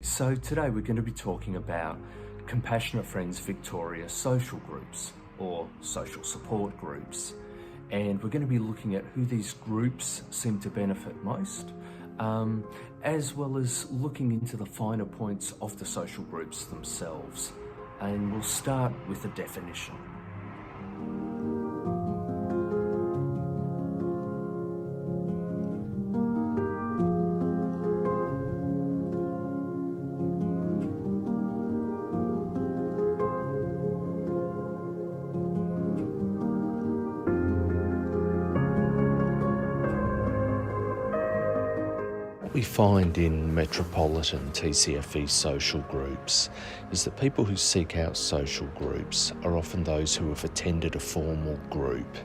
So today we're going to be talking about Compassionate Friends Victoria social groups or social support groups, and we're going to be looking at who these groups seem to benefit most, as well as looking into the finer points of the social groups themselves. And we'll start with a definition. What we find in metropolitan TCFV social groups is that people who seek out social groups are often those who have attended a formal group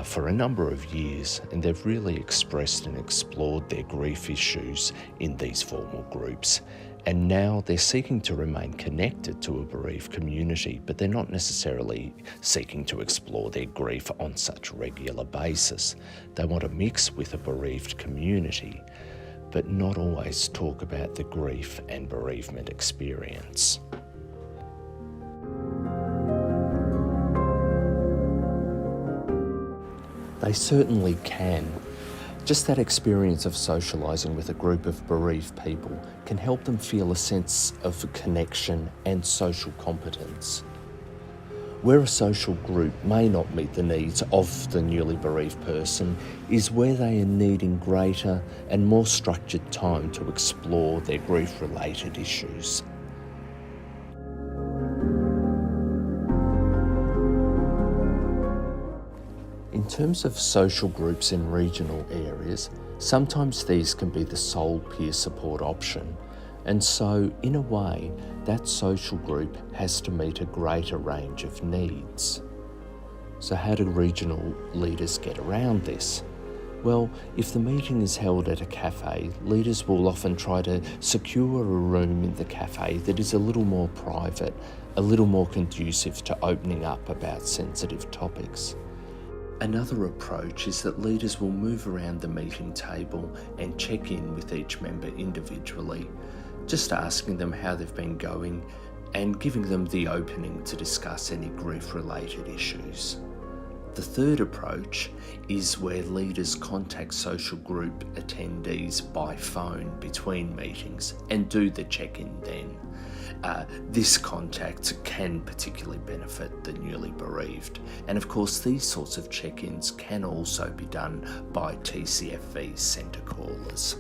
for a number of years, and they've really expressed and explored their grief issues in these formal groups. And now they're seeking to remain connected to a bereaved community, but they're not necessarily seeking to explore their grief on such a regular basis. They want to mix with a bereaved community, but not always talk about the grief and bereavement experience. They certainly can. Just that experience of socialising with a group of bereaved people can help them feel a sense of connection and social competence. Where a social group may not meet the needs of the newly bereaved person is where they are needing greater and more structured time to explore their grief-related issues. In terms of social groups in regional areas, sometimes these can be the sole peer support option, and so, in a way, that social group has to meet a greater range of needs. So how do regional leaders get around this? Well, if the meeting is held at a cafe, leaders will often try to secure a room in the cafe that is a little more private, a little more conducive to opening up about sensitive topics. Another approach is that leaders will move around the meeting table and check in with each member individually, just asking them how they've been going and giving them the opening to discuss any grief-related issues. The third approach is where leaders contact social group attendees by phone between meetings and do the check-in then. This contact can particularly benefit the newly bereaved, and of course these sorts of check-ins can also be done by TCFV centre callers.